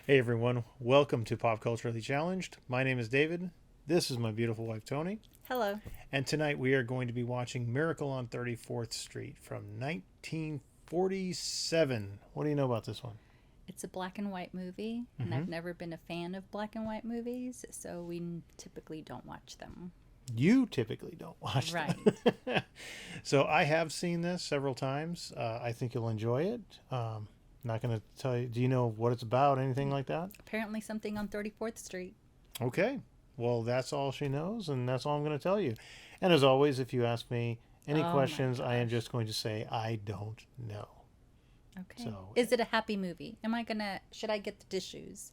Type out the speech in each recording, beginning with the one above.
Hey everyone, welcome to Pop Culturally Challenged. My name is David. This is my beautiful wife Toni. Hello. And tonight we are going to be watching Miracle on 34th Street from 1947. What do you know about this one? It's a black and white movie, and I've never been a fan of black and white movies, so we typically don't watch them. You typically don't watch Right. them. So I have seen this several times. I think you'll enjoy it. Not going to tell you. Do you know what it's about? Anything like that? Apparently something on 34th Street. Okay. Well, that's all she knows, and that's all I'm going to tell you. And as always, if you ask me any questions, I am just going to say I don't know. Okay. So, is it a happy movie? Should I get the tissues?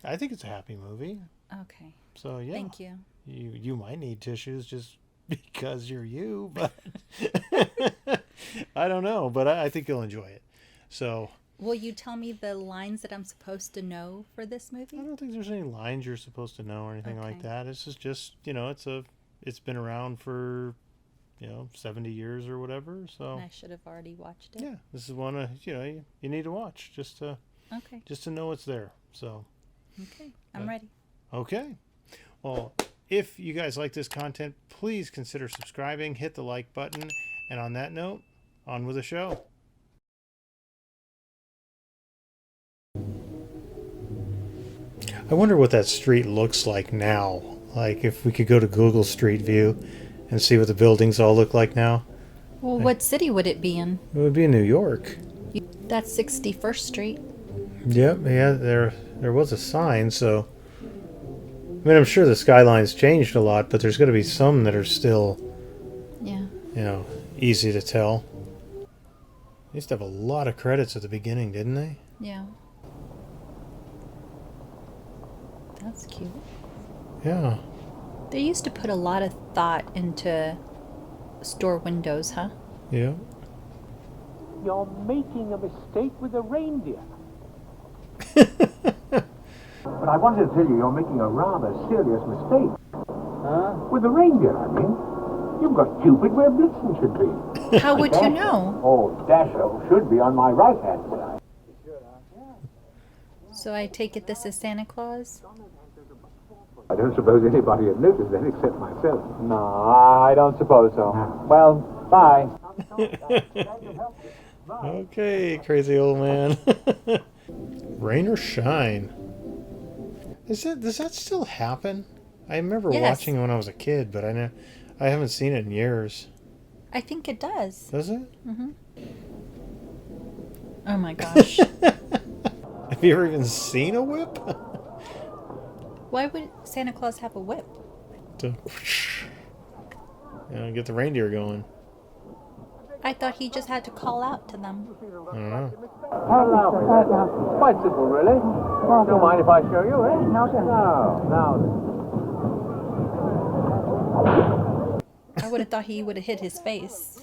I think it's a happy movie. Okay. So, yeah. Thank you. You might need tissues just because you're you, but I don't know. But I think you'll enjoy it. So... Will you tell me the lines that I'm supposed to know for this movie? I don't think there's any lines you're supposed to know or anything like that. It's just it's been around for 70 years or whatever. So And I should have already watched it. Yeah, this is one you need to watch just to know it's there. So okay, I'm ready. Okay, well, if you guys like this content, please consider subscribing, hit the like button, and on that note, on with the show. I wonder what that street looks like now. Like if we could go to Google Street View and see what the buildings all look like now. Well, what city would it be in? It would be in New York. That's 61st Street. Yep, yeah, there was a sign, so... I mean, I'm sure the skyline's changed a lot, but there's got to be some that are still... Yeah. Easy to tell. They used to have a lot of credits at the beginning, didn't they? Yeah. That's cute. Yeah. They used to put a lot of thought into store windows, huh? Yeah. You're making a mistake with the reindeer. But I wanted to tell you, you're making a rather serious mistake. Huh? With the reindeer, I mean. You've got Cupid where Blitzen should be. How would you know? Oh, Dasher should be on my right-hand side. So I take it this is Santa Claus? I don't suppose anybody had noticed that except myself. No, I don't suppose so. Well, bye. Okay, crazy old man. Rain or shine? Does that still happen? I remember watching it when I was a kid, but I haven't seen it in years. I think it does. Does it? Mm-hmm. Oh my gosh. Have you ever even seen a whip? Why would Santa Claus have a whip? To get the reindeer going. I thought he just had to call out to them. I don't know. Hello. Quite simple, really. Don't mind if I show you, eh? No, sir. No. I would have thought he would have hit his face.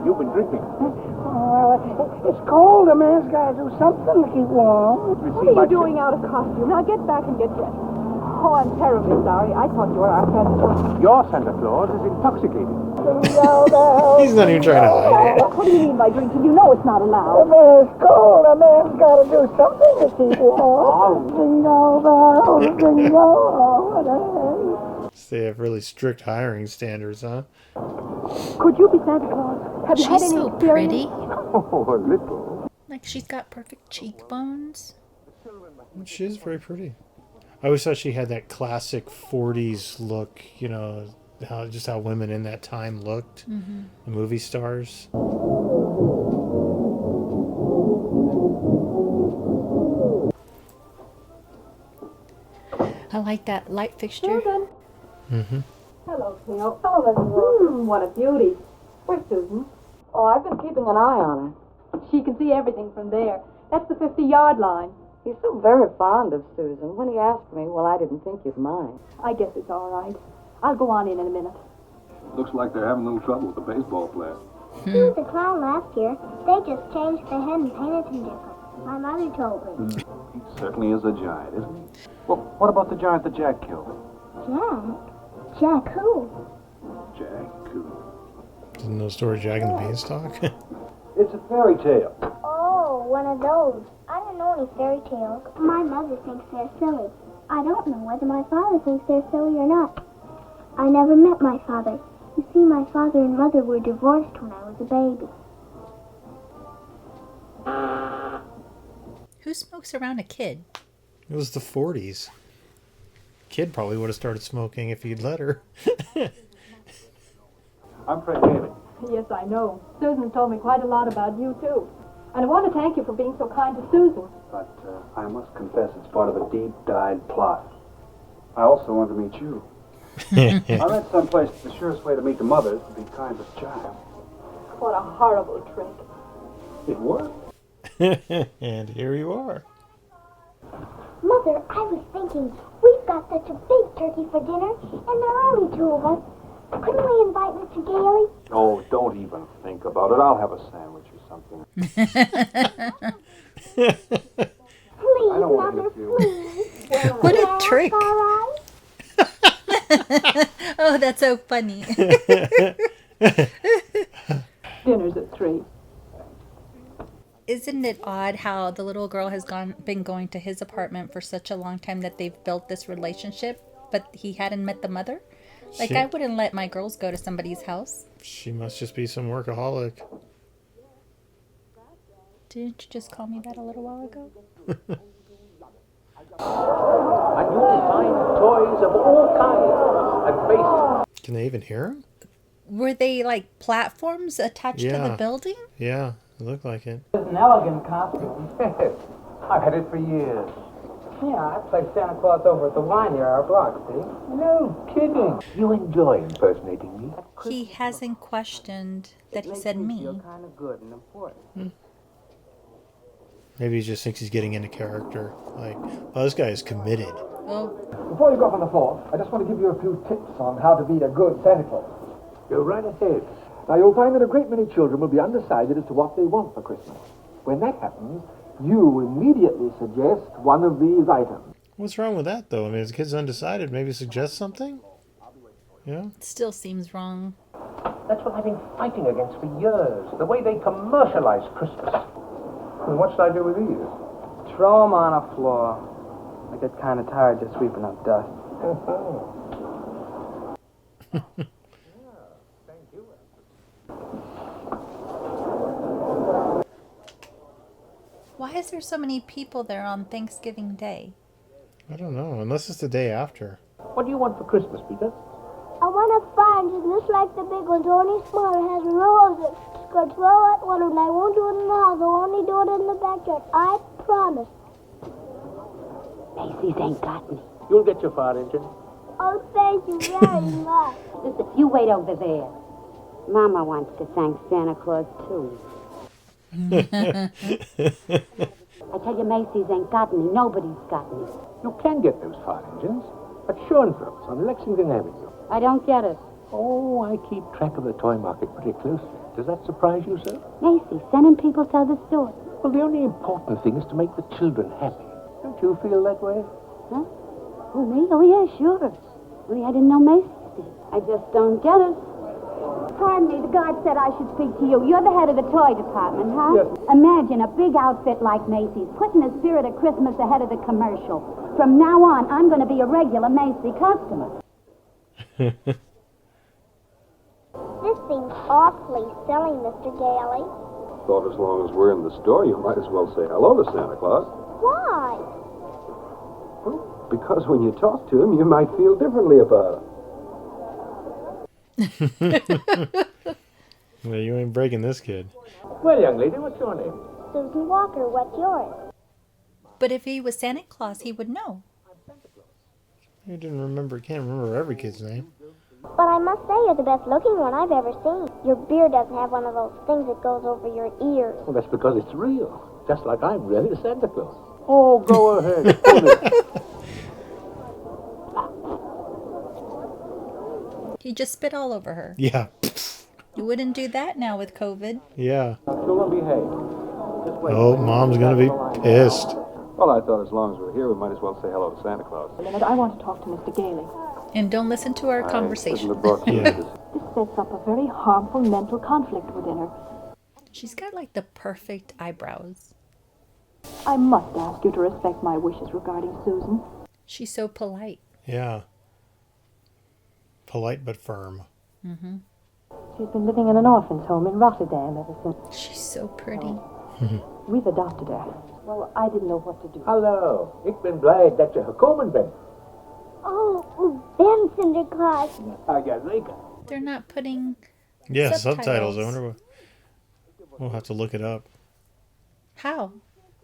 You've been drinking. It's cold. A man's got to do something to keep warm. What are you doing out of costume? Now get back and get dressed. Oh, I'm terribly sorry. I thought you were our Santa Claus. Your Santa Claus is intoxicated. He's not even trying to hide it. What do you mean by drinking? You know it's not allowed. It's cold. A man's got to do something to keep warm. Jingle bells, jingle all the way. They have really strict hiring standards, huh? Could you be Santa Claus? Have you had She's any so experience? pretty. Oh, a little. Like she's got perfect cheekbones. She is very pretty. I always thought she had that classic 40s look, how women in that time looked. Mm-hmm. The movie stars. I like that light fixture. Mm-hmm. Hello, Cleo. Hello, Mrs. What a beauty. Where's Susan? Oh, I've been keeping an eye on her. She can see everything from there. That's the 50-yard line. He's so very fond of Susan. When he asked me, well, I didn't think you'd mind. I guess it's all right. I'll go on in a minute. Looks like they're having a little trouble with the baseball player. He was a clown last year. They just changed the head and painted him different. My mother told me. He certainly is a giant, isn't he? Well, what about the giant that Jack killed? Jack? Jack who? Jack who? Didn't know the story Jack and the Beanstalk? It's a fairy tale. Oh, one of those. I don't know any fairy tales. My mother thinks they're silly. I don't know whether my father thinks they're silly or not. I never met my father. You see, my father and mother were divorced when I was a baby. Who smokes around a kid? It was the 40s. Kid probably would have started smoking if he'd let her. I'm Fred Daly. Yes, I know. Susan's told me quite a lot about you, too. And I want to thank you for being so kind to Susan. But I must confess it's part of a deep-dyed plot. I also want to meet you. I read someplace the surest way to meet the mother is to be kind to the child. What a horrible trick. It worked. And here you are. Mother, I was thinking, we've got such a big turkey for dinner, and there are only two of us. Couldn't we invite Mr. Gailey? Oh, don't even think about it. I'll have a sandwich or something. Please, I don't want to Mother, hit you. please. What a trick. All right? Oh, that's so funny. Dinner's at 3. Isn't it odd how the little girl has been going to his apartment for such a long time that they've built this relationship, but he hadn't met the mother? Like, I wouldn't let my girls go to somebody's house. She must just be some workaholic. Didn't you just call me that a little while ago? And you can find toys of all kinds and faces. Can they even hear him? Were they like platforms attached to the building? Yeah, it looked like it. It's an elegant costume. Yes, I've had it for years. Yeah, I play Santa Claus over at the wine near our block, see? No kidding. You enjoy impersonating me? He hasn't questioned that he said me. Kind of good and important. Maybe he just thinks he's getting into character. Like, oh, this guy is committed. Oh, Before you go up on the floor, I just want to give you a few tips on how to be a good Santa Claus. Go right ahead. Now, you'll find that a great many children will be undecided as to what they want for Christmas. When that happens, you immediately suggest one of these items. What's wrong with that, though? I mean, if the kid's undecided, maybe suggest something? Yeah? it still seems wrong. That's what I've been fighting against for years. The way they commercialize Christmas. And what should I do with these? Throw them on the floor. I get kind of tired just sweeping up dust. Why is there so many people there on Thanksgiving Day? I don't know, unless it's the day after. What do you want for Christmas, Peter? I want a fire just like the big ones, only smaller, has roses. Could throw at one and I won't do it in the house, I'll only do it in the backyard. I promise. Macy's ain't got me. You'll get your fire engine. Oh, thank you very much. Listen, you wait over there. Mama wants to thank Santa Claus, too. I tell you, Macy's ain't got me. Nobody's got me. You can get those fire engines at Schoenfeld's on Lexington Avenue. I don't get it. Oh, I keep track of the toy market pretty closely. Does that surprise you, sir? Macy's sending people to the store. Well, the only important thing is to make the children happy. Don't you feel that way? Huh? Oh, me? Oh, yeah, sure. Only I didn't know Macy's did. I just don't get it. Pardon me, the guard said I should speak to you. You're the head of the toy department, huh? Yes. Imagine a big outfit like Macy's, putting the spirit of Christmas ahead of the commercial. From now on, I'm going to be a regular Macy customer. This seems awfully silly, Mr. Gailey. Thought as long as we're in the store, you might as well say hello to Santa Claus. Why? Well, because when you talk to him, you might feel differently about him. Well, you ain't breaking this kid. Well, young lady, what's your name? Susan Walker, what's yours? But if he was Santa Claus, he would know. You can't remember every kid's name. But I must say you're the best looking one I've ever seen. Your beard doesn't have one of those things that goes over your ears. Well, that's because it's real. Just like I'm really Santa Claus. Oh, go ahead. He just spit all over her. Yeah. You wouldn't do that now with COVID. Yeah. Children, behave. Just wait. Oh, Mom's gonna be pissed. Well, I thought as long as we're here, we might as well say hello to Santa Claus. A minute, I want to talk to Mr. Gailey. And don't listen to our I conversation. shouldn't have brought you Yeah. this. This sets up a very harmful mental conflict within her. She's got like the perfect eyebrows. I must ask you to respect my wishes regarding Susan. She's so polite. Yeah. Polite but firm. Mm-hmm. She's been living in an orphan's home in Rotterdam ever since. She's so pretty. We've adopted her. Well, I didn't know what to do. Hallo, ik ben blij dat je gekomen bent. Oh, Ben Sinterklaas. Ja, zeker. They're not putting subtitles. I wonder what... We'll have to look it up. How?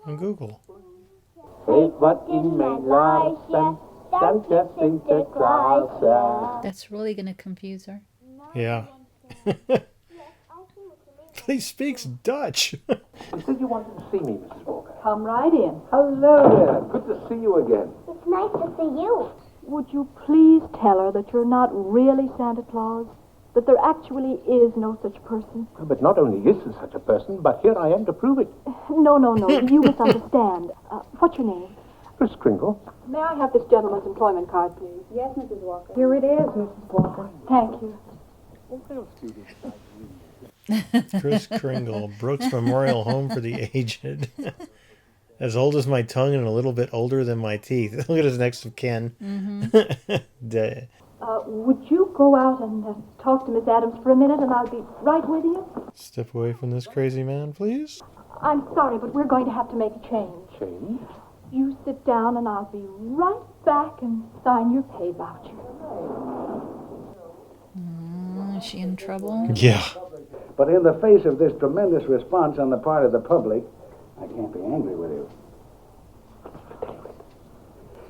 On Google. Weet wat in mijn lijstje, Santa Sinterklaas. That's really going to confuse her. Yeah. He speaks Dutch. You said you wanted to see me, Mrs. Walker. Come right in. Hello there. Good to see you again. It's nice to see you. Would you please tell her that you're not really Santa Claus? That there actually is no such person? But not only is there such a person, but here I am to prove it. No. You misunderstand. What's your name? Miss Kringle. May I have this gentleman's employment card, please? Yes, Mrs. Walker. Here it is, Mrs. Walker. Thank you. Chris Kringle, Brooks Memorial Home for the Aged. As old as my tongue and a little bit older than my teeth. Look at his next of kin. Would you go out and talk to Miss Adams for a minute, and I'll be right with you? Step away from this crazy man, please. I'm sorry, but we're going to have to make a change. Change? You sit down, and I'll be right back and sign your pay voucher. Is she in trouble? Yeah. But in the face of this tremendous response on the part of the public, I can't be angry with you.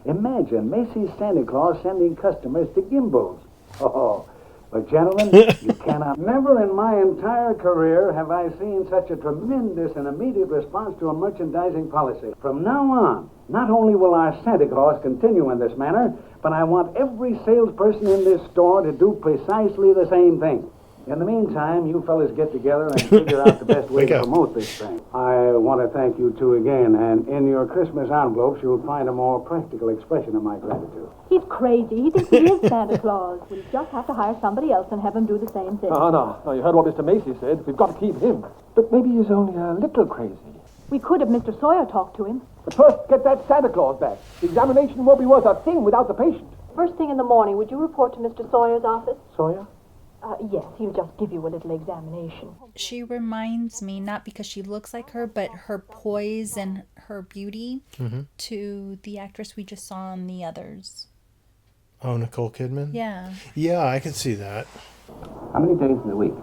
Imagine Macy's Santa Claus sending customers to Gimbals. Oh, but gentlemen, you cannot. Never in my entire career have I seen such a tremendous and immediate response to a merchandising policy. From now on, not only will our Santa Claus continue in this manner, but I want every salesperson in this store to do precisely the same thing. In the meantime, you fellas get together and figure out the best way to promote this thing. I want to thank you two again, and in your Christmas envelopes, you'll find a more practical expression of my gratitude. He's crazy. He thinks he is Santa Claus. We just have to hire somebody else and have him do the same thing. No, you heard what Mr. Macy said. We've got to keep him. But maybe he's only a little crazy. We could have Mr. Sawyer talk to him. But first, get that Santa Claus back. The examination won't be worth a thing without the patient. First thing in the morning, would you report to Mr. Sawyer's office? Sawyer? Yes, he'll just give you a little examination. She reminds me, not because she looks like her, but her poise and her beauty to the actress we just saw in The Others. Oh, Nicole Kidman? Yeah. Yeah, I could see that. How many days in the week?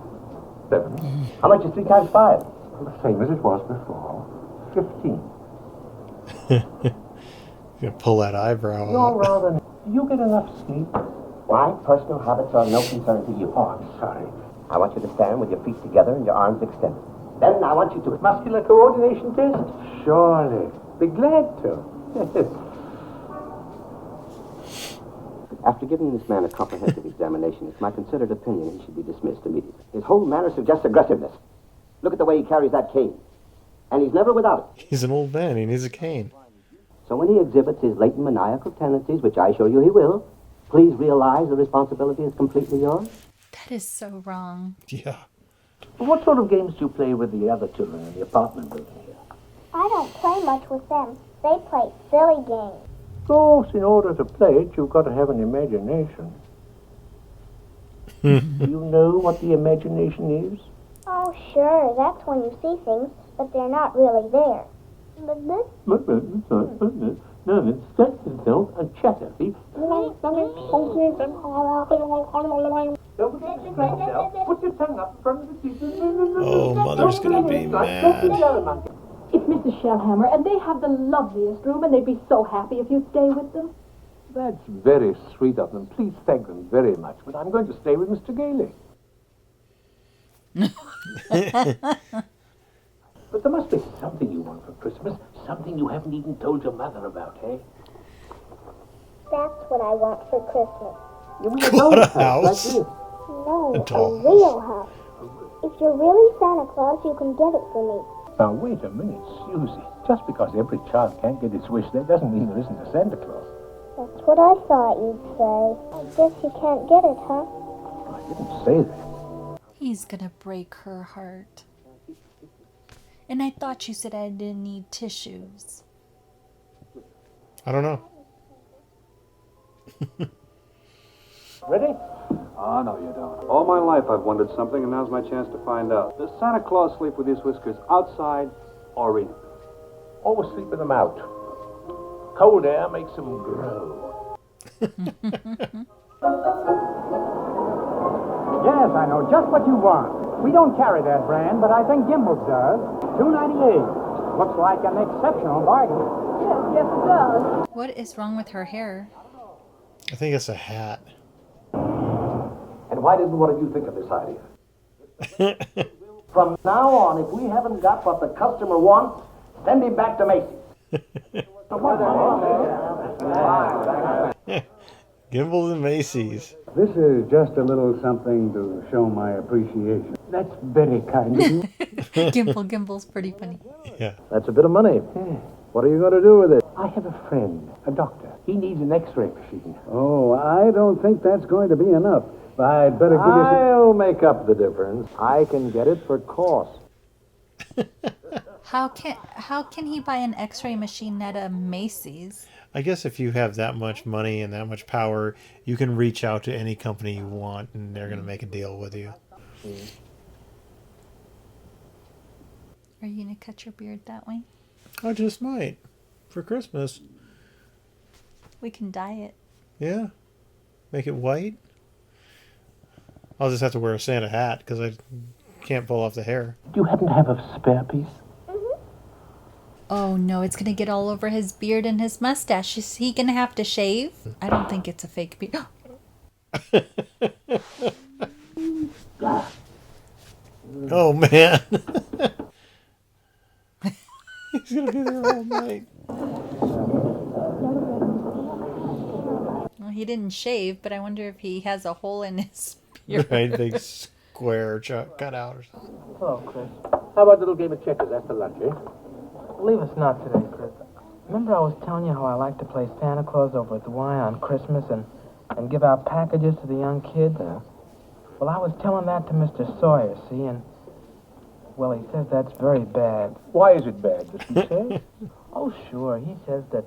7. How much is 3 times 5? The same as it was before. 15. You're gonna pull that eyebrow You're out. rather... You get enough sleep? Why? Personal habits are no concern to you. Oh, I'm sorry. I want you to stand with your feet together and your arms extended. Then I want you to... Muscular coordination test? Surely. Be glad to. After giving this man a comprehensive examination, it's my considered opinion he should be dismissed immediately. His whole manner suggests aggressiveness. Look at the way he carries that cane. And he's never without it. He's an old man. He needs a cane. So when he exhibits his latent maniacal tendencies, which I assure you he will, please realize the responsibility is completely yours. That is so wrong. Yeah. What sort of games do you play with the other children in the apartment building here? I don't play much with them. They play silly games. Of course, in order to play it, you've got to have an imagination. Do you know what the imagination is? Oh, sure. That's when you see things, but they're not really there. But this... No, it stretches itself and chatter, see? Don't forget to stretch yourself. Put your tongue up in front of the teeth. Oh, Mother's gonna be mad. It's Mrs. Shellhammer, and they have the loveliest room, and they'd be so happy if you'd stay with them. That's very sweet of them. Please thank them very much. But I'm going to stay with Mr. Gailey. But there must be something you want for Christmas. Something you haven't even told your mother about, eh? That's what I want for Christmas. You mean a doll's house like this? No, A doll a real house. If you're really Santa Claus, you can get it for me. Now, wait a minute, Susie. Just because every child can't get his wish, that doesn't mean there isn't a Santa Claus. That's what I thought you'd say. I guess you can't get it, huh? I didn't say that. He's gonna break her heart. And I thought you said I didn't need tissues. I don't know. Ready? Oh, no, you don't. All my life I've wondered something, and now's my chance to find out. Does Santa Claus sleep with his whiskers outside or in? Always sleep with them out. Cold air makes them grow. Yes, I know just what you want. We don't carry that brand, but I think Gimbel's does. $2.98. Looks like an exceptional bargain. Yes, it does. What is wrong with her hair? I think it's a hat. And why didn't one of you think of this idea? From now on, if we haven't got what the customer wants, send him back to Macy's. Gimbals and Macy's. This is just a little something to show my appreciation. That's very kind of you. Gimble's pretty funny. Yeah. That's a bit of money. What are you going to do with it? I have a friend, a doctor. He needs an x-ray machine. Oh, I don't think that's going to be enough. I'd better give you some... I'll make up the difference. I can get it for cost. How can he buy an x-ray machine at a Macy's? I guess if you have that much money and that much power, you can reach out to any company you want and they're going to make a deal with you. Are you going to cut your beard that way? I just might. For Christmas. We can dye it. Yeah. Make it white. I'll just have to wear a Santa hat because I can't pull off the hair. Do you happen to have a spare piece? Oh no, it's going to get all over his beard and his mustache. Is he going to have to shave? I don't think it's a fake beard. Oh man. He's going to be there all night. Well, he didn't shave, but I wonder if he has a hole in his beard. Right, big square cut out or something. Hello, Chris. How about a little game of checkers after lunch, eh? Believe it's not today, Chris. Remember I was telling you how I like to play Santa Claus over at the Y on Christmas and give out packages to the young kids? Yeah. Well, I was telling that to Mr. Sawyer, see, and... Well, he says that's very bad. Why is it bad? Does he say? Oh, sure. He says that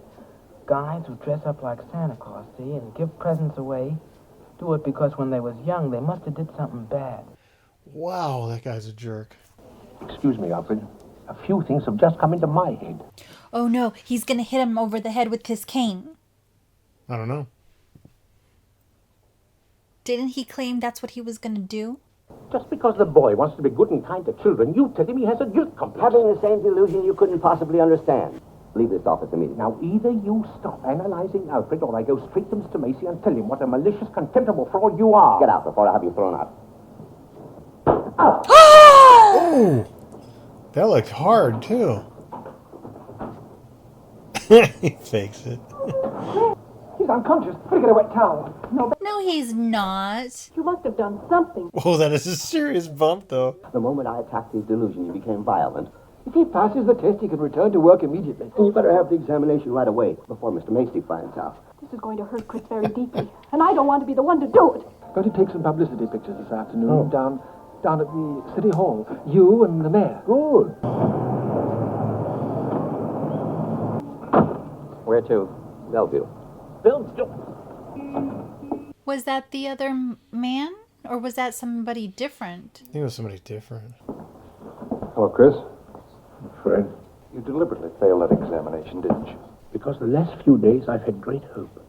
guys who dress up like Santa Claus, see, and give presents away, do it because when they was young, they must have did something bad. Wow, that guy's a jerk. Excuse me, Alfred. A few things have just come into my head. Oh no, he's going to hit him over the head with his cane. I don't know. Didn't he claim that's what he was going to do? Just because the boy wants to be good and kind to children, you tell him he has a guilt complex. Having the same delusion you couldn't possibly understand. Leave this office immediately. Now, either you stop analyzing Alfred, or I go straight to Mr. Macy and tell him what a malicious, contemptible fraud you are. Get out before I have you thrown out. Out! Oh! That looked hard, too. He fakes it. He's unconscious. Better get a wet towel. No, he's not. You must have done something. Whoa, that is a serious bump, though. The moment I attacked his delusion, he became violent. If he passes the test, he can return to work immediately. And you better have the examination right away, before Mr. Macy finds out. This is going to hurt Chris very deeply, and I don't want to be the one to do it. Going to take some publicity pictures this afternoon down at the City Hall. You and the mayor. Good. Where to? Bellevue. Bellevue? Was that the other man? Or was that somebody different? I think it was somebody different. Hello, Chris. Fred? You deliberately failed that examination, didn't you? Because the last few days I've had great hope.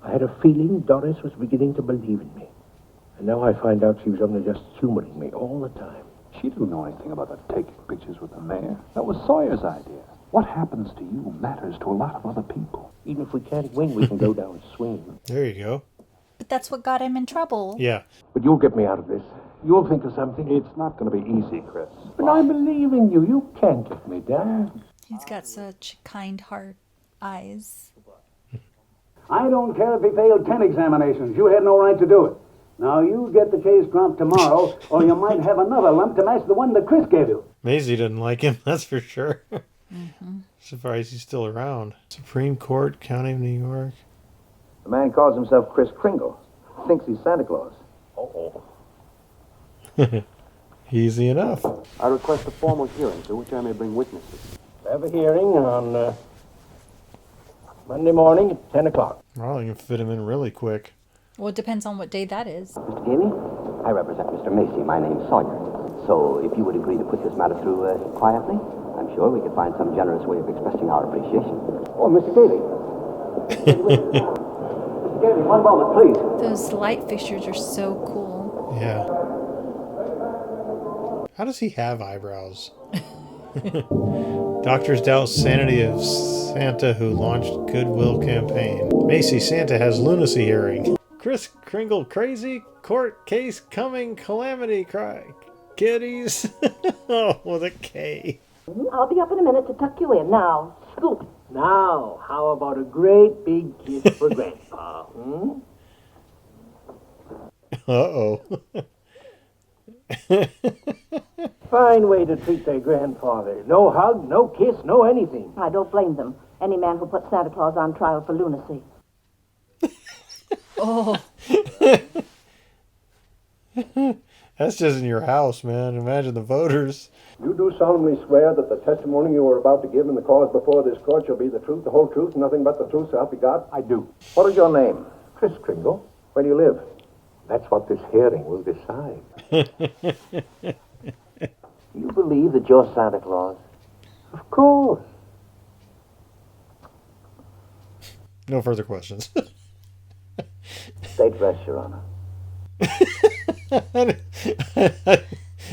I had a feeling Doris was beginning to believe in me. And now I find out she was only just humoring me all the time. She didn't know anything about that taking pictures with the mayor. That was Sawyer's idea. What happens to you matters to a lot of other people. Even if we can't win, we can go down swinging. There you go. But that's what got him in trouble. Yeah. But you'll get me out of this. You'll think of something. It's not going to be easy, Chris. But I believe in you. You can get me down. He's got such kind heart eyes. I don't care if he failed 10 examinations. You had no right to do it. Now, you get the case dropped tomorrow, or you might have another lump to match the one that Chris gave you. Maisie didn't like him, that's for sure. Surprised he's still around. Supreme Court, County of New York. The man calls himself Kris Kringle. Thinks he's Santa Claus. He Easy enough. I request a formal hearing to which I may bring witnesses. Have a hearing on Monday morning at 10 o'clock. Well, I can fit him in really quick. Well, it depends on what day that is. Mr. Gamey, I represent Mr. Macy. My name's Sawyer. So if you would agree to put this matter through quietly, I'm sure we could find some generous way of expressing our appreciation. Oh, Mr. Gailey. Mr. Gailey, one moment, please. Those light fixtures are so cool. Yeah. How does he have eyebrows? Doctors doubt sanity of Santa who launched Goodwill campaign. Macy, Santa has lunacy hearing. Kris Kringle crazy, court case coming, calamity cry. Kitties. Oh, with a K. I'll be up in a minute to tuck you in. Now, scoot. Now, how about a great big kiss for Grandpa? Uh-oh. Fine way to treat their grandfather. No hug, no kiss, no anything. I don't blame them. Any man who puts Santa Claus on trial for lunacy. Oh. That's just in your house, man. Imagine the voters. You do solemnly swear that the testimony you are about to give in the cause before this court shall be the truth, the whole truth, nothing but the truth, so help you God? I do. What is your name? Kris Kringle. Where do you live? That's what this hearing will decide. You believe that you're Santa Claus? Of course. No further questions. State rest, Your Honor.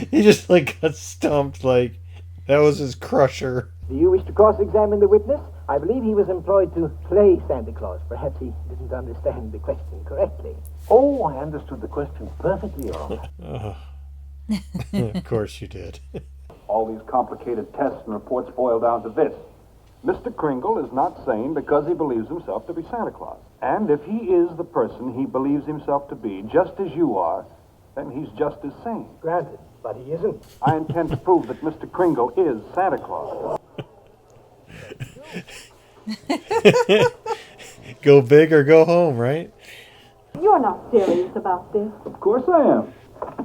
He just like got stumped, like that was his crusher. Do you wish to cross-examine the witness? I believe he was employed to play Santa Claus. Perhaps he didn't understand the question correctly. Oh, I understood the question perfectly, Your Honor. Of course you did. All these complicated tests and reports boil down to this. Mr. Kringle is not sane because he believes himself to be Santa Claus. And if he is the person he believes himself to be, just as you are, then he's just as sane. Granted, but he isn't. I intend to prove that Mr. Kringle is Santa Claus. Go big or go home, right? You're not serious about this. Of course I am.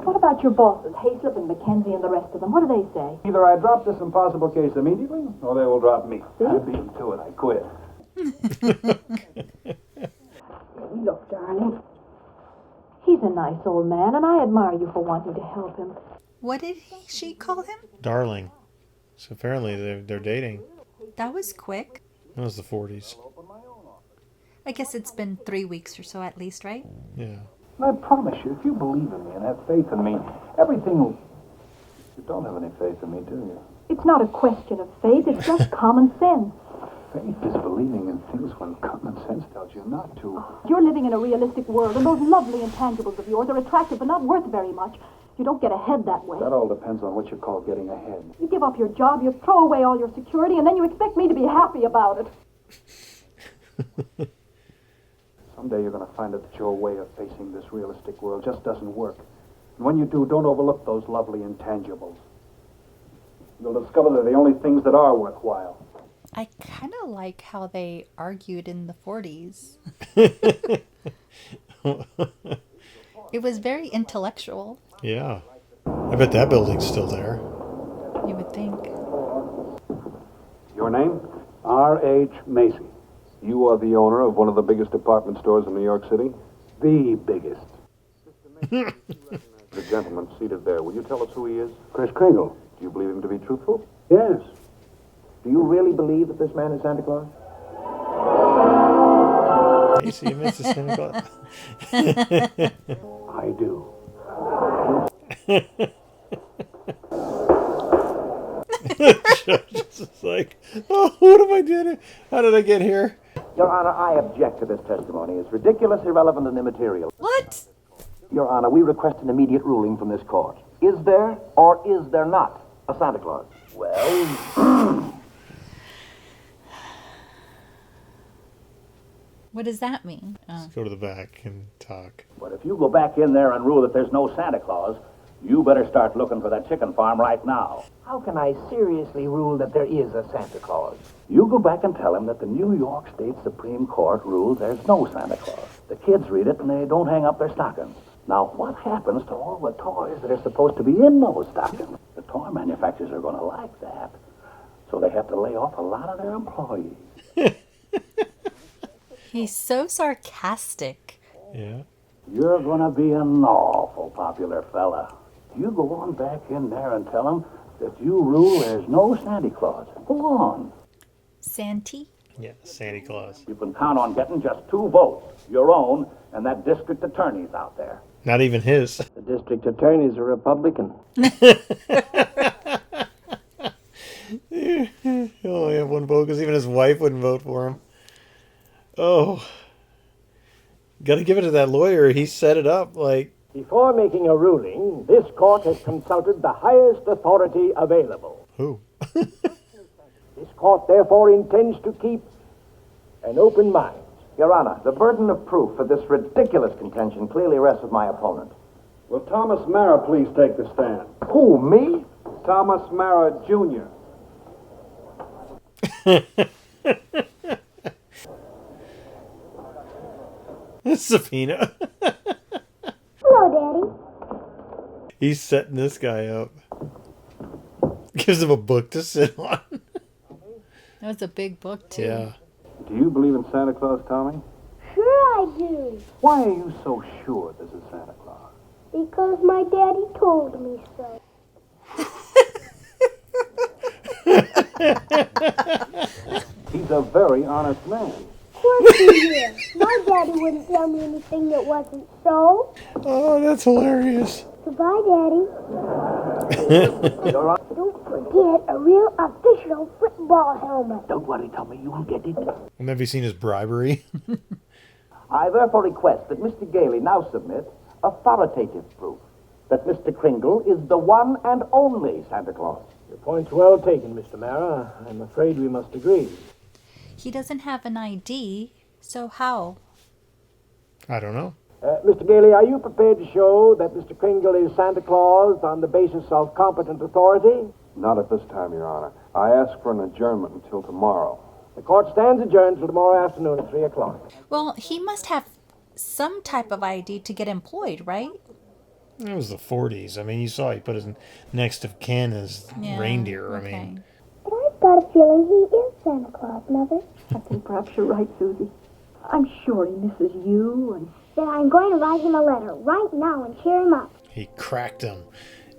What about your bosses, Hayslip and Mackenzie and the rest of them? What do they say? Either I drop this impossible case immediately, or they will drop me. I beat them to it. I quit. Look, darling. He's a nice old man, and I admire you for wanting to help him. What did she call him? Darling. So apparently they're dating. That was quick. That was the 40s. I guess it's been 3 weeks or so at least, right? Yeah. And I promise you, if you believe in me and have faith in me, everything will... You don't have any faith in me, do you? It's not a question of faith, it's just common sense. Faith is believing in things when common sense tells you not to. You're living in a realistic world, and those lovely intangibles of yours are attractive but not worth very much. You don't get ahead that way. That all depends on what you call getting ahead. You give up your job, you throw away all your security, and then you expect me to be happy about it. Someday you're going to find out that your way of facing this realistic world just doesn't work. And when you do, don't overlook those lovely intangibles. You'll discover they're the only things that are worthwhile. I kind of like how they argued in the 40s. It was very intellectual. Yeah. I bet that building's still there. You would think. Your name? R.H. Macy. You are the owner of one of the biggest department stores in New York City? The biggest. The gentleman seated there, will you tell us who he is? Kris Kringle. Do you believe him to be truthful? Yes. Do you really believe that this man is Santa Claus? Macy and Mrs. Santa Claus. I do. Judge is like, oh, what have I done? How did I get here? Your Honor, I object to this testimony. It's ridiculous, irrelevant, and immaterial. What? Your Honor, we request an immediate ruling from this court. Is there or is there not a Santa Claus? Well... What does that mean? Let's go to the back and talk. But if you go back in there and rule that there's no Santa Claus, you better start looking for that chicken farm right now. How can I seriously rule that there is a Santa Claus? You go back and tell him that the New York State Supreme Court ruled there's no Santa Claus. The kids read it and they don't hang up their stockings. Now, what happens to all the toys that are supposed to be in those stockings? The toy manufacturers are going to like that. So they have to lay off a lot of their employees. He's so sarcastic. Yeah. You're going to be an awful popular fella. You go on back in there and tell them that you rule there's no Santa Claus. Go on. Santee? Yeah, Santa Claus. You can count on getting just 2 votes, your own and that district attorney's out there. Not even his. The district attorney's a Republican. He only have 1 vote because even his wife wouldn't vote for him. Oh. Got to give it to that lawyer. He set it up like... Before making a ruling, this court has consulted the highest authority available. Who? This court therefore intends to keep an open mind. Your Honor, the burden of proof for this ridiculous contention clearly rests with my opponent. Will Thomas Mara please take the stand? Who, me? Thomas Mara, Jr. Subpoena. Hello, Daddy. He's setting this guy up. Gives him a book to sit on. That was a big book, too. Yeah. Do you believe in Santa Claus, Tommy? Sure I do. Why are you so sure this is Santa Claus? Because my daddy told me so. He's a very honest man. Of course he is. My daddy wouldn't tell me anything that wasn't so. Oh, that's hilarious. Goodbye, Daddy. Don't forget a real official football helmet. Don't worry, Tommy, you'll get it. And have you seen his bribery? I therefore request that Mr. Gailey now submit authoritative proof that Mr. Kringle is the one and only Santa Claus. Your point's well taken, Mr. Mara. I'm afraid we must agree. He doesn't have an ID, so how? I don't know. Mr. Gailey, are you prepared to show that Mr. Kringle is Santa Claus on the basis of competent authority? Not at this time, Your Honor. I ask for an adjournment until tomorrow. The court stands adjourned till tomorrow afternoon at 3 o'clock. Well, he must have some type of ID to get employed, right? It was the 40s. I mean, you saw he put his next of kin as reindeer. Okay. I mean, But I've got a feeling he is Santa Claus, Mother. I think perhaps you're right, Susie. I'm sure he misses you and... Then I'm going to write him a letter right now and cheer him up. he cracked him.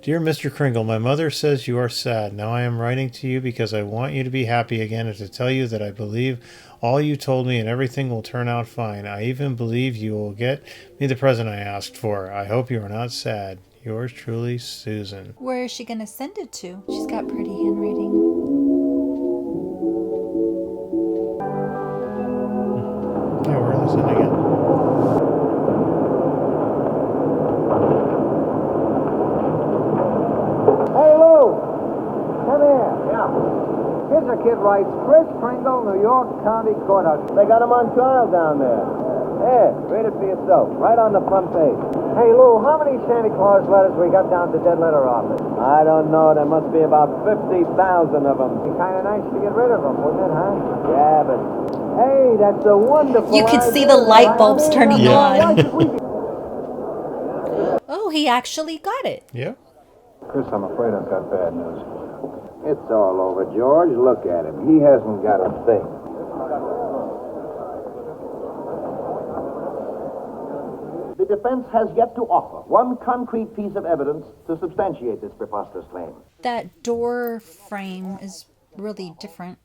Dear Mr. Kringle, my mother says you are sad. Now I am writing to you because I want you to be happy again and to tell you that I believe all you told me and everything will turn out fine. I even believe you will get me the present I asked for. I hope you are not sad. Yours truly, Susan. Where is she going to send it to? She's got pretty handwriting. Yeah, where are they sending it? Hey, Lou! Come here. Yeah. Here's a kid writes, Chris Kringle, New York County Courthouse. They got him on trial down there. Here, read it for yourself, right on the front page. Hey, Lou, how many Santa Claus letters we got down at the dead letter office? I don't know, there must be about 50,000 of them. Be kind of nice to get rid of them, wouldn't it, huh? Yeah, but Hey, that's a wonderful You could see the light bulbs turning on. Oh, he actually got it. Yeah. Chris, I'm afraid I've got bad news. It's all over, George. Look at him. He hasn't got a thing. the defense has yet to offer one concrete piece of evidence to substantiate this preposterous claim. That door frame is really different.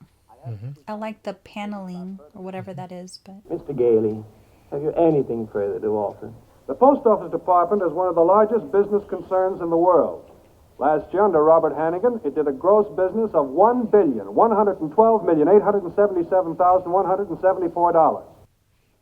I like the paneling, or whatever that is, but... Mr. Gailey, have you anything further to offer? The Post Office Department is one of the largest business concerns in the world. Last year, under Robert Hannigan, it did a gross business of $1,112,877,174.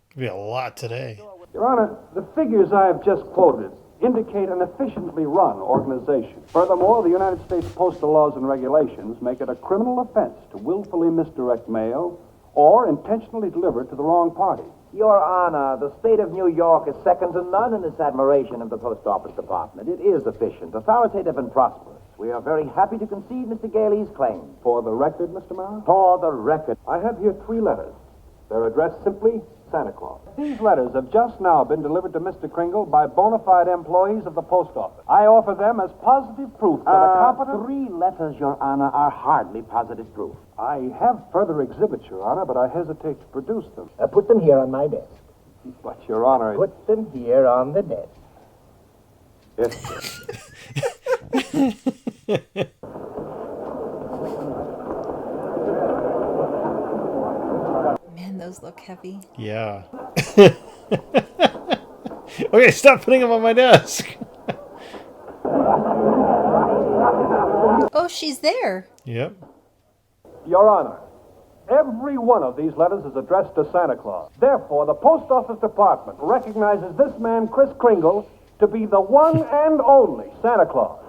It'd be a lot today. Your Honor, the figures I've just quoted indicate an efficiently run organization. Furthermore, the United States postal laws and regulations make it a criminal offense to willfully misdirect mail or intentionally deliver it to the wrong party. Your Honor, the state of New York is second to none in its admiration of the Post Office Department. It is efficient, authoritative, and prosperous. We are very happy to concede Mr. Gailey's claim. For the record, Mr. Mara? For the record. I have here 3 letters. They're addressed simply Santa Claus. These letters have just now been delivered to Mr. Kringle by bona fide employees of the post office. I offer them as positive proof that a competent... 3 letters, Your Honor, are hardly positive proof. I have further exhibits, Your Honor, but I hesitate to produce them. Put them here on my desk. But, Your Honor... Put them here on the desk. Yes, sir. Man, those look heavy. Yeah. Okay, stop putting them on my desk. Oh, she's there. Yep. Your Honor, every one of these letters is addressed to Santa Claus. Therefore, the Post Office Department recognizes this man, Kris Kringle, to be the one and only Santa Claus.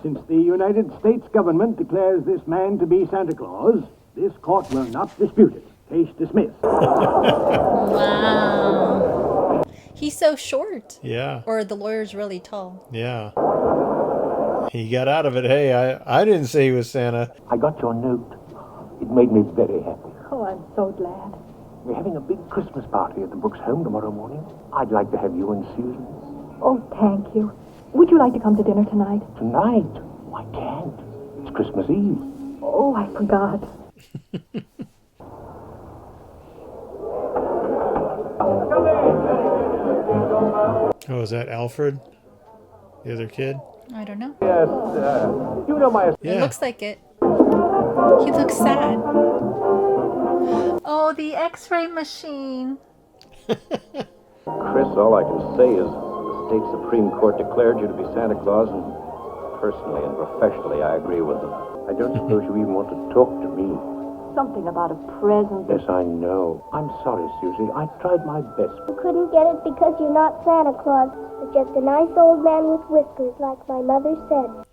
Since the United States government declares this man to be Santa Claus, this court will not dispute it. Case dismissed. Wow. He's so short. Yeah. Or the lawyer's really tall. Yeah. He got out of it. Hey, I didn't say he was Santa. I got your note. It made me very happy. Oh, I'm so glad. We're having a big Christmas party at the Brooks home tomorrow morning. I'd like to have you and Susan. Oh, thank you. Would you like to come to dinner tonight? Tonight? I can't. It's Christmas Eve. Oh, I forgot. Oh, is that Alfred? The other kid? I don't know. Yes, you know my... It looks like it. He looks sad. Oh, the X-ray machine. Chris, all I can say is the state Supreme Court declared you to be Santa Claus, and personally and professionally, I agree with them. I don't suppose you even want to talk to me. Something about a present. Yes, I know. I'm sorry, Susie. I tried my best. You couldn't get it because you're not Santa Claus, but just a nice old man with whiskers, like my mother said.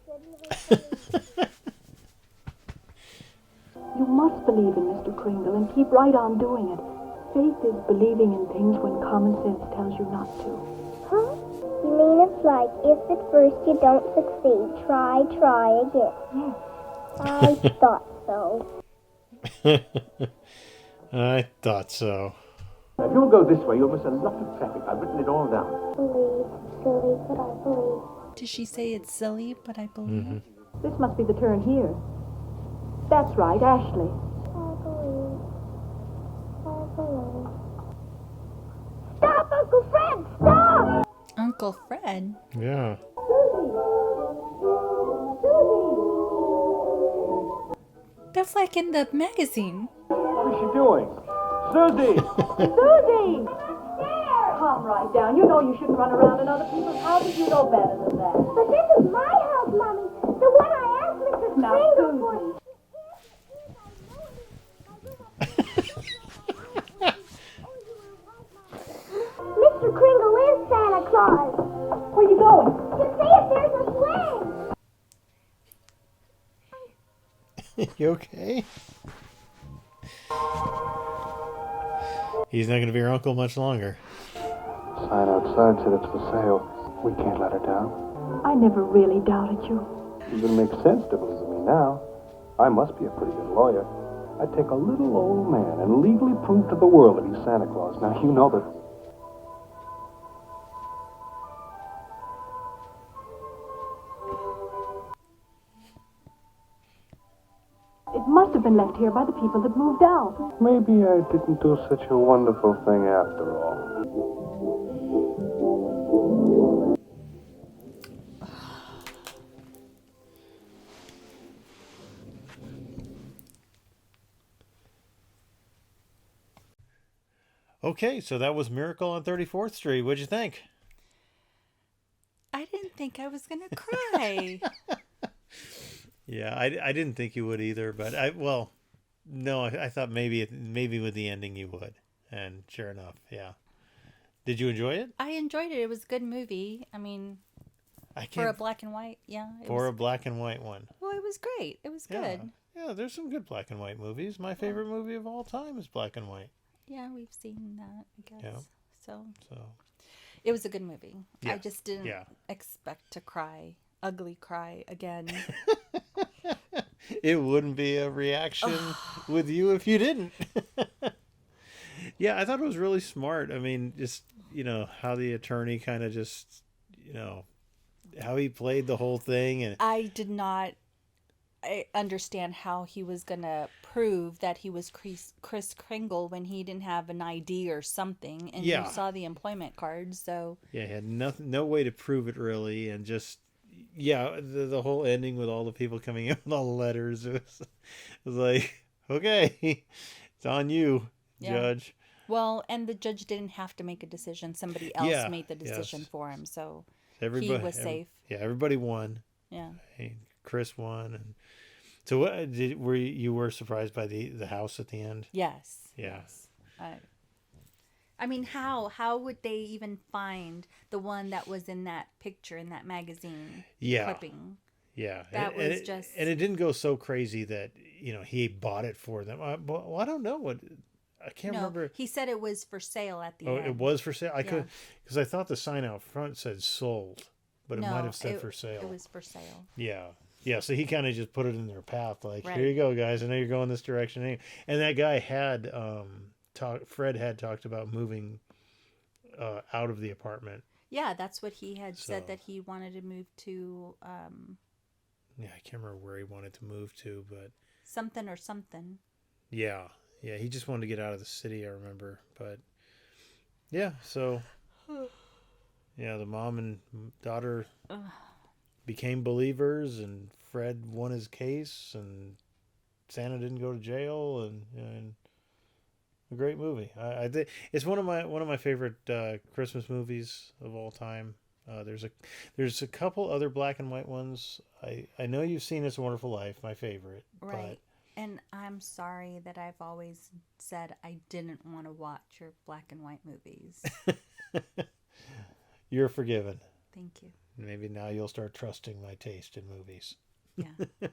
You must believe in Mr. Kringle and keep right on doing it. Faith is believing in things when common sense tells you not to. Huh? You mean it's like, if at first you don't succeed, try again. Yes. I thought so. I thought so. If you'll go this way, you'll miss a lot of traffic. I've written it all down. Believe, silly, but I believe. Did she say it's silly, but I believe? Mm-hmm. This must be the turn here. That's right, Ashley. I believe. I believe. Stop, Uncle Fred! Stop! Uncle Fred? Yeah. That's like in the magazine. What is she doing? Susie! Susie! Calm right down. You know you shouldn't run around in other people's houses. You know better than that. But this is my house, Mommy. The one I asked Mrs. Kringle for. Mr. Kringle is Santa Claus. Where you going? To see if there's a swing. You okay? He's not going to be your uncle much longer. Sign outside said it's for sale. We can't let her down. I never really doubted you. It doesn't make sense to believe in me now. I must be a pretty good lawyer. I'd take a little old man and legally prove to the world that he's Santa Claus. Now, you know that... It must have been left here by the people that moved out. Maybe I didn't do such a wonderful thing after all. Okay, so that was Miracle on 34th Street. What'd you think? I didn't think I was going to cry. Yeah, I didn't think you would either, but I thought maybe with the ending you would, and sure enough, yeah. Did you enjoy it? I enjoyed it. It was a good movie. I mean, for a black and white, yeah. For a black and white one. Well, it was great. It was good. Yeah, there's some good black and white movies. My favorite movie of all time is black and white. Yeah, we've seen that, I guess. Yeah. So it was a good movie. Yeah. I just didn't expect to cry, ugly cry again. It wouldn't be a reaction with you if you didn't. Yeah, I thought it was really smart. I mean, just, how the attorney kind of just, how he played the whole thing. And I did not understand how he was going to prove that he was Chris Kringle when he didn't have an ID or something. And you saw the employment card, so... Yeah, he had no way to prove it, really. And just, the whole ending with all the people coming in with all the letters. It was like, okay, it's on you, Judge. Well, and the judge didn't have to make a decision. Somebody else made the decision for him, so he was safe. Everybody won. Yeah. Chris won. And so were you surprised by the house at the end? Yes. Yeah. Yes. I mean, how would they even find the one that was in that picture in that magazine clipping? Yeah. That was just... And it didn't go so crazy that, he bought it for them. Well, I don't know what... I can't remember. He said it was for sale at the end. Oh, it was for sale? Because I thought the sign out front said sold, but it might have said for sale. It was for sale. Yeah. Yeah, so he kind of just put it in their path, like, here you go, guys. I know you're going this direction. And that guy had, Fred had talked about moving out of the apartment. Yeah, that's what he had said, that he wanted to move to... Yeah, I can't remember where he wanted to move to, but... Something or something. Yeah. Yeah, he just wanted to get out of the city, I remember. But, yeah, so... Yeah, the mom and daughter became believers, and Fred won his case, and Santa didn't go to jail, and a great movie. I think it's one of my favorite Christmas movies of all time. There's a couple other black and white ones. I know you've seen It's a Wonderful Life, my favorite. Right. And I'm sorry that I've always said I didn't want to watch your black and white movies. You're forgiven. Thank you. Maybe now you'll start trusting my taste in movies. Yeah.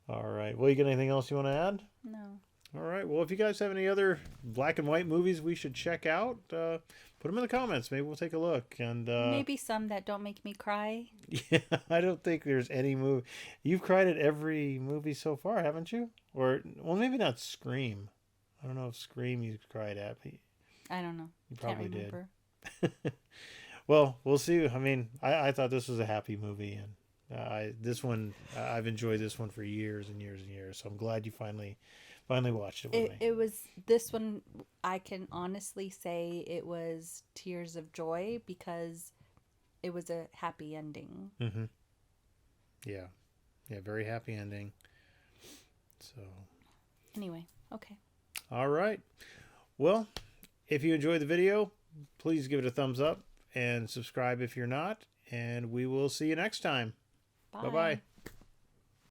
All right. Well, you got anything else you want to add? No. All right. Well, if you guys have any other black and white movies we should check out, put them in the comments. Maybe we'll take a look. And maybe some that don't make me cry. Yeah, I don't think there's any movie. You've cried at every movie so far, haven't you? Or, well, maybe not Scream. I don't know if Scream you cried at. But I don't know. You probably did. Well, we'll see. I mean, I thought this was a happy movie, and I've enjoyed this one for years and years and years. So I'm glad you finally watched it with me. It was this one. I can honestly say it was tears of joy because it was a happy ending. Mm-hmm. Yeah, very happy ending. So anyway, okay. All right. Well, if you enjoyed the video, please give it a thumbs up and subscribe if you're not. And we will see you next time. Bye. Bye-bye.